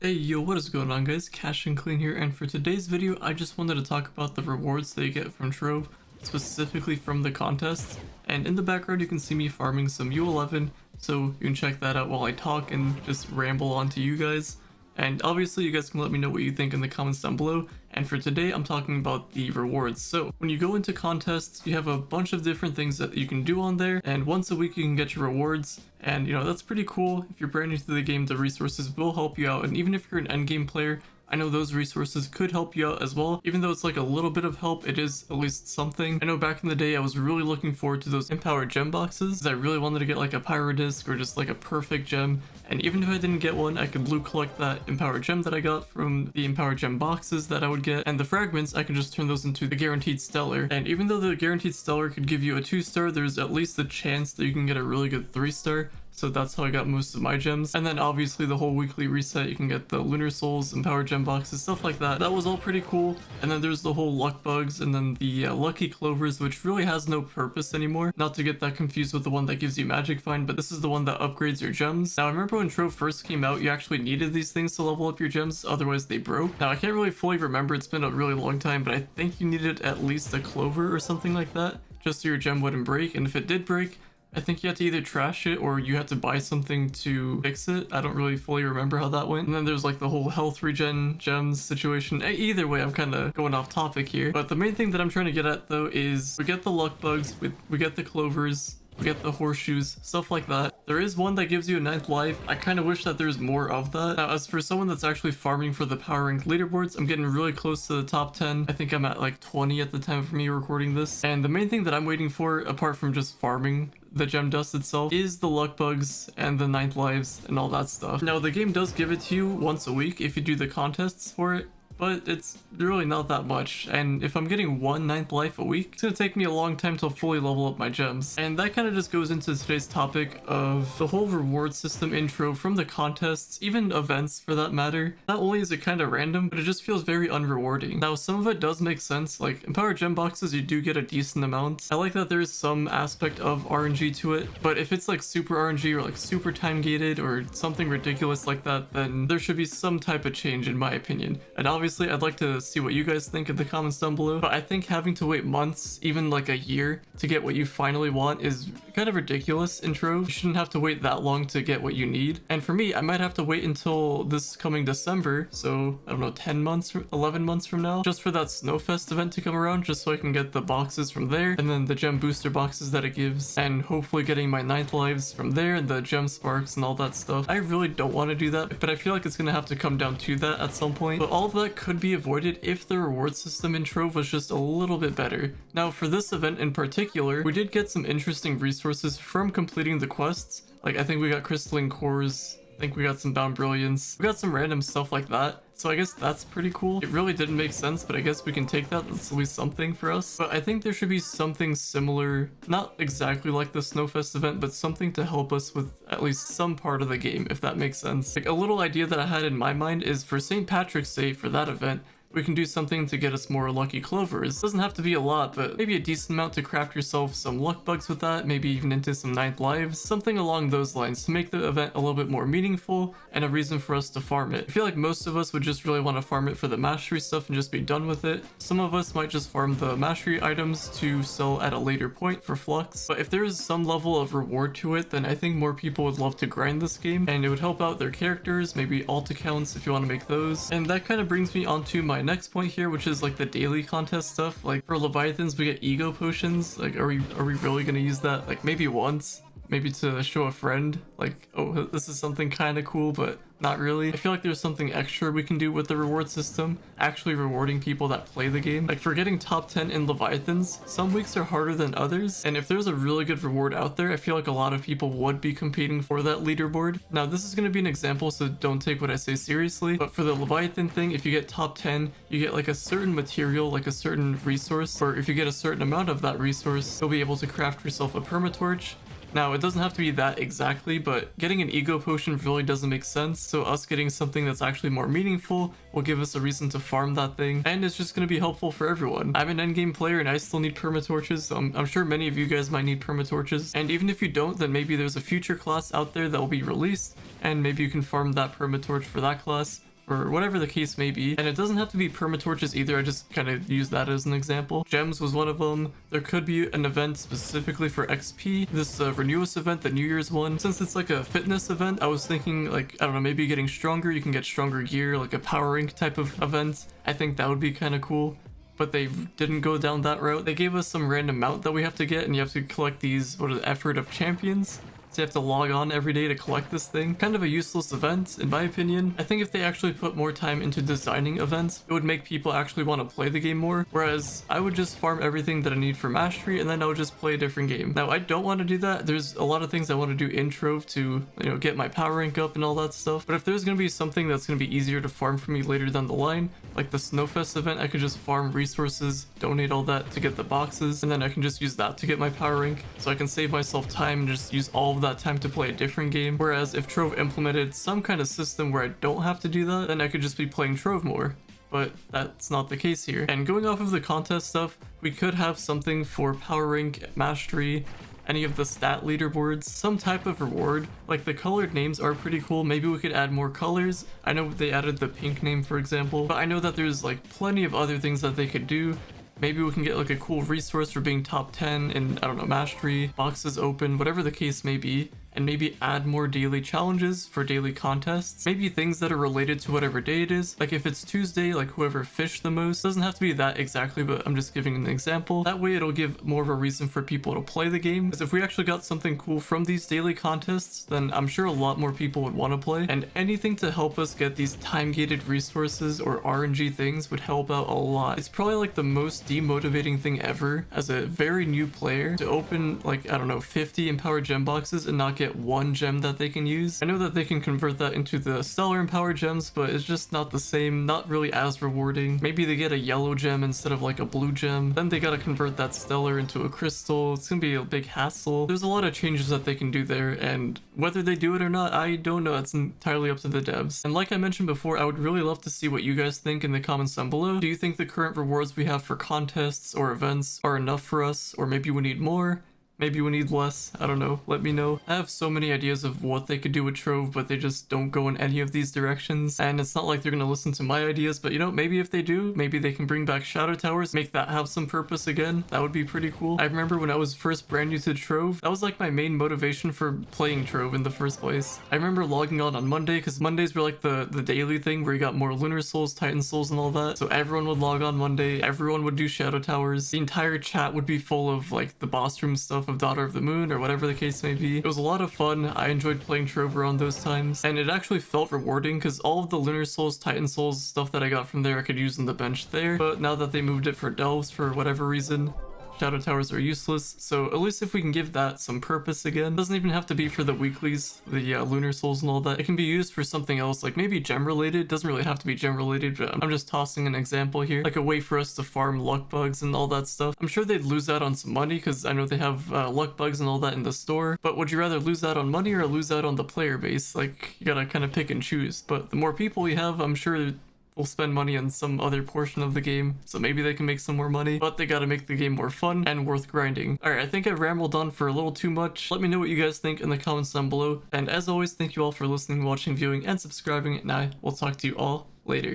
Hey yo, what is going on guys? Cash and Clean here, and for today's video I just wanted to talk about the rewards that you get from Trove, specifically from the contests. And in the background you can see me farming some U11, so you can check that out while I talk and just ramble on to you guys. And obviously you guys can let me know what you think in the comments down below. And for today I'm talking about the rewards. So when you go into contests, you have a bunch of different things that you can do on there, and once a week you can get your rewards. And you know, that's pretty cool. If you're brand new to the game, the resources will help you out, and even if you're an endgame player, I know those resources could help you out as well. Even though it's like a little bit of help, it is at least something. I know back in the day I was really looking forward to those empowered gem boxes, because I really wanted to get like a pyro disc or just like a perfect gem. And even if I didn't get one, I could loot collect that empowered gem that I got from the empowered gem boxes that I would get, and the fragments I could just turn those into the guaranteed stellar. And even though the guaranteed stellar could give you a 2-star, there's at least a chance that you can get a really good 3-star. So that's how I got most of my gems. And then obviously the whole weekly reset, you can get the lunar souls, empowered gem boxes, stuff like that. That was all pretty cool. And then there's the whole luck bugs, and then the lucky clovers, which really has no purpose anymore. Not to get that confused with the one that gives you magic find, but this is the one that upgrades your gems. Now I remember when Trove first came out, you actually needed these things to level up your gems, otherwise they broke. Now I can't really fully remember, it's been a really long time, but I think you needed at least a clover or something like that, just so your gem wouldn't break. And if it did break, I think you had to either trash it or you had to buy something to fix it. I don't really fully remember how that went. And then there's like the whole health regen gems situation. Either way, I'm kind of going off topic here. But the main thing that I'm trying to get at though is we get the luck bugs, we get the clovers, we get the horseshoes, stuff like that. There is one that gives you a 9th life. I kind of wish that there's more of that. Now, as for someone that's actually farming for the power rank leaderboards, I'm getting really close to the top 10. I think I'm at like 20 at the time of me recording this. And the main thing that I'm waiting for, apart from just farming the gem dust itself, is the luck bugs and the 9th lives and all that stuff. Now, the game does give it to you once a week if you do the contests for it, but it's really not that much. And if I'm getting one 9th life a week, it's gonna take me a long time to fully level up my gems. And that kind of just goes into today's topic of the whole reward system intro from the contests, even events for that matter. Not only is it kind of random, but it just feels very unrewarding. Now, some of it does make sense, like empowered gem boxes, you do get a decent amount. I like that there's some aspect of RNG to it, but if it's like super RNG or like super time gated or something ridiculous like that, then there should be some type of change in my opinion. And obviously I'd like to see what you guys think in the comments down below, but I think having to wait months, even like a year, to get what you finally want is kind of ridiculous in Trove. You shouldn't have to wait that long to get what you need. And for me, I might have to wait until this coming December, so I don't know, 10 months, 11 months from now, just for that Snowfest event to come around, just so I can get the boxes from there, and then the gem booster boxes that it gives, and hopefully getting my 9th lives from there, and the gem sparks and all that stuff. I really don't want to do that, but I feel like it's gonna have to come down to that at some point. But all of that could be avoided if the reward system in Trove was just a little bit better. Now, for this event in particular, we did get some interesting resources from completing the quests. Like, I think we got crystalline cores, I think we got some bound brilliance, we got some random stuff like that. So I guess that's pretty cool. It really didn't make sense, but I guess we can take that. That's at least something for us. But I think there should be something similar, not exactly like the Snowfest event, but something to help us with at least some part of the game, if that makes sense. Like, a little idea that I had in my mind is for St. Patrick's Day, for that event, we can do something to get us more lucky clovers. Doesn't have to be a lot, but maybe a decent amount to craft yourself some luck bugs with that, maybe even into some 9th lives, something along those lines to make the event a little bit more meaningful and a reason for us to farm it. I feel like most of us would just really want to farm it for the mastery stuff and just be done with it. Some of us might just farm the mastery items to sell at a later point for flux, but if there is some level of reward to it, then I think more people would love to grind this game, and it would help out their characters, maybe alt accounts if you want to make those. And that kind of brings me on to my next point here, which is like the daily contest stuff. Like for Leviathans, we get ego potions. Like, are we really gonna use that? Like maybe once, maybe to show a friend, like, oh, this is something kind of cool, but not really. I feel like there's something extra we can do with the reward system, actually rewarding people that play the game. Like for getting top 10 in Leviathans, some weeks are harder than others, and if there's a really good reward out there, I feel like a lot of people would be competing for that leaderboard. Now, this is going to be an example, so don't take what I say seriously, but for the Leviathan thing, if you get top 10, you get like a certain material, like a certain resource, or if you get a certain amount of that resource, you'll be able to craft yourself a permatorch. Now, it doesn't have to be that exactly, but getting an ego potion really doesn't make sense, so us getting something that's actually more meaningful will give us a reason to farm that thing, and it's just going to be helpful for everyone. I'm an endgame player and I still need permatorches, so I'm sure many of you guys might need permatorches, and even if you don't, then maybe there's a future class out there that will be released, and maybe you can farm that permatorch for that class, or whatever the case may be. And it doesn't have to be permatorches either, I just kind of use that as an example. Gems was one of them. There could be an event specifically for XP, this Renewus event, the New Year's one. Since it's like a fitness event, I was thinking like, I don't know, maybe getting stronger, you can get stronger gear, like a power rank type of event. I think that would be kind of cool. But they didn't go down that route. They gave us some random mount that we have to get, and you have to collect these, what are the effort of champions? So you have to log on every day to collect this thing. Kind of a useless event, in my opinion. I think if they actually put more time into designing events, it would make people actually want to play the game more. Whereas I would just farm everything that I need for mastery, and then I would just play a different game. Now, I don't want to do that. There's a lot of things I want to do in Trove to, you know, get my power rank up and all that stuff. But if there's going to be something that's going to be easier to farm for me later down the line, like the Snowfest event, I could just farm resources, donate all that to get the boxes, and then I can just use that to get my power rank. So I can save myself time and just use all of that time to play a different game. Whereas if Trove implemented some kind of system where I don't have to do that, then I could just be playing Trove more. But that's not the case here. And going off of the contest stuff, we could have something for power rank, mastery, any of the stat leaderboards, some type of reward. Like the colored names are pretty cool. Maybe we could add more colors. I know they added the pink name, for example, but I know that there's like plenty of other things that they could do. Maybe we can get like a cool resource for being top 10 in, I don't know, mastery, boxes open, whatever the case may be. And maybe add more daily challenges for daily contests. Maybe things that are related to whatever day it is. Like if it's Tuesday, like whoever fished the most. Doesn't have to be that exactly, but I'm just giving an example. That way it'll give more of a reason for people to play the game. Because if we actually got something cool from these daily contests, then I'm sure a lot more people would want to play. And anything to help us get these time-gated resources or RNG things would help out a lot. It's probably like the most demotivating thing ever as a very new player to open like, I don't know, 50 empowered gem boxes and not get one gem that they can use. I know that they can convert that into the stellar empowered gems, but it's just not the same, not really as rewarding. Maybe they get a yellow gem instead of like a blue gem, then they gotta convert that stellar into a crystal. It's gonna be a big hassle. There's a lot of changes that they can do there, and whether they do it or not, I don't know. It's entirely up to the devs. And like I mentioned before, I would really love to see what you guys think in the comments down below. Do you think the current rewards we have for contests or events are enough for us, or maybe we need more? Maybe we need less, I don't know, let me know. I have so many ideas of what they could do with Trove, but they just don't go in any of these directions. And it's not like they're gonna listen to my ideas, but you know, maybe if they do, maybe they can bring back shadow towers, make that have some purpose again. That would be pretty cool. I remember when I was first brand new to Trove, that was like my main motivation for playing Trove in the first place. I remember logging on Monday, because Mondays were like the daily thing where you got more lunar souls, titan souls, and all that. So everyone would log on Monday, everyone would do shadow towers. The entire chat would be full of like the boss room stuff of Daughter of the Moon or whatever the case may be. It was a lot of fun. I enjoyed playing Trove around those times, and it actually felt rewarding because all of the lunar souls, titan souls stuff that I got from there I could use on the bench there. But now that they moved it for delves for whatever reason, shadow towers are useless. So at least if we can give that some purpose again, doesn't even have to be for the weeklies, the lunar souls and all that. It can be used for something else, like maybe gem related. Doesn't really have to be gem related, but I'm just tossing an example here, like a way for us to farm luck bugs and all that stuff. I'm sure they'd lose out on some money because I know they have luck bugs and all that in the store, but would you rather lose out on money or lose out on the player base? Like, you gotta kind of pick and choose. But the more people we have, I'm sure will spend money on some other portion of the game, so maybe they can make some more money, but they gotta make the game more fun and worth grinding. Alright, I think I've rambled on for a little too much. Let me know what you guys think in the comments down below, and as always, thank you all for listening, watching, viewing, and subscribing, and I will talk to you all later.